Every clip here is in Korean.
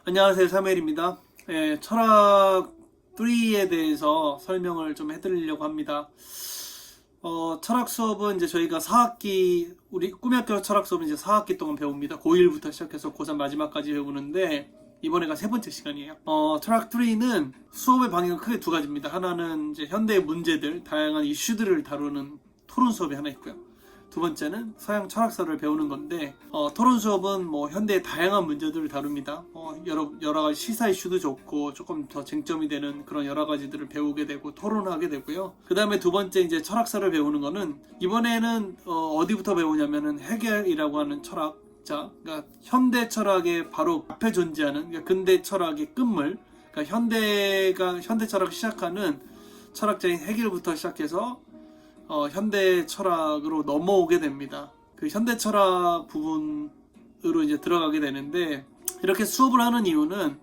안녕하세요, 사무엘입니다. 철학 3에 대해서 설명을 좀 해드리려고 합니다. 철학 수업은 이제 저희가 4학기, 우리 꿈의학교 철학 수업은 이제 4학기 동안 배웁니다. 고1부터 시작해서 고3 마지막까지 배우는데, 이번에가 세 번째 시간이에요. 철학 3는 수업의 방향은 크게 두 가지입니다. 하나는 이제 현대의 문제들, 다양한 이슈들을 다루는 토론 수업이 하나 있고요. 두 번째는 서양 철학사를 배우는 건데, 토론 수업은 뭐 현대의 다양한 문제들을 다룹니다. 여러 가지 시사 이슈도 좋고 조금 더 쟁점이 되는 그런 여러 가지들을 배우게 되고 토론하게 되고요. 그 다음에 두 번째 이제 철학사를 배우는 거는 이번에는 어디부터 배우냐면은 헤겔이라고 하는 철학자, 그러니까 현대 철학의 바로 앞에 존재하는, 그러니까 근대 철학의 끝물, 그러니까 현대 철학을 시작하는 철학자인 헤겔부터 시작해서 현대 철학으로 넘어오게 됩니다. 그 현대 철학 부분으로 이제 들어가게 되는데, 이렇게 수업을 하는 이유는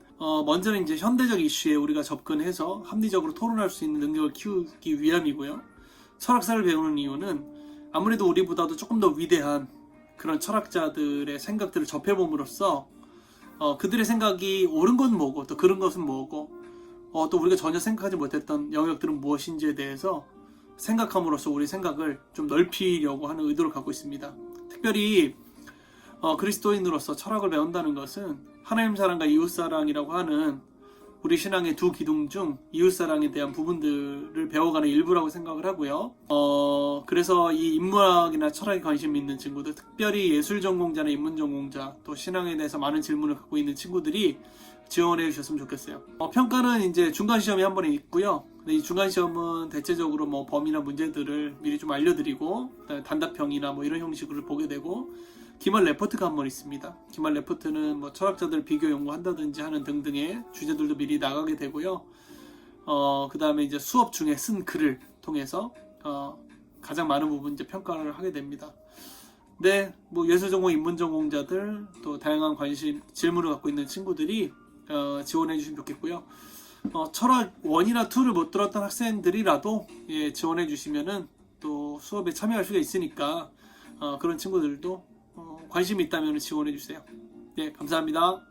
먼저는 이제 현대적 이슈에 우리가 접근해서 합리적으로 토론할 수 있는 능력을 키우기 위함이고요. 철학사를 배우는 이유는 아무래도 우리보다도 조금 더 위대한 그런 철학자들의 생각들을 접해봄으로써 그들의 생각이 옳은 건 뭐고 또 그른 것은 뭐고 또 우리가 전혀 생각하지 못했던 영역들은 무엇인지에 대해서 생각함으로써 우리 생각을 좀 넓히려고 하는 의도를 갖고 있습니다. 특별히 그리스도인으로서 철학을 배운다는 것은 하나님 사랑과 이웃 사랑이라고 하는 우리 신앙의 두 기둥 중 이웃 사랑에 대한 부분들을 배워가는 일부라고 생각을 하고요. 그래서 이 인문학이나 철학에 관심이 있는 친구들, 특별히 예술 전공자나 인문 전공자, 또 신앙에 대해서 많은 질문을 갖고 있는 친구들이 지원해 주셨으면 좋겠어요. 평가는 이제 중간 시험이 한 번에 있고요. 근데 이 중간 시험은 대체적으로 뭐 범위나 문제들을 미리 좀 알려드리고, 단답형이나 뭐 이런 형식으로 보게 되고, 기말 레포트가 한 번 있습니다. 기말 레포트는 뭐 철학자들 비교 연구한다든지 하는 등등의 주제들도 미리 나가게 되고요. 그 다음에 이제 수업 중에 쓴 글을 통해서 가장 많은 부분 이제 평가를 하게 됩니다. 네, 뭐 예술 전공, 인문 전공자들, 또 다양한 관심, 질문을 갖고 있는 친구들이 지원해 주시면 좋겠고요. 철학 1이나 2를 못 들었던 학생들이라도 지원해 주시면은 또 수업에 참여할 수가 있으니까 그런 친구들도 관심이 있다면 지원해 주세요. 네, 감사합니다.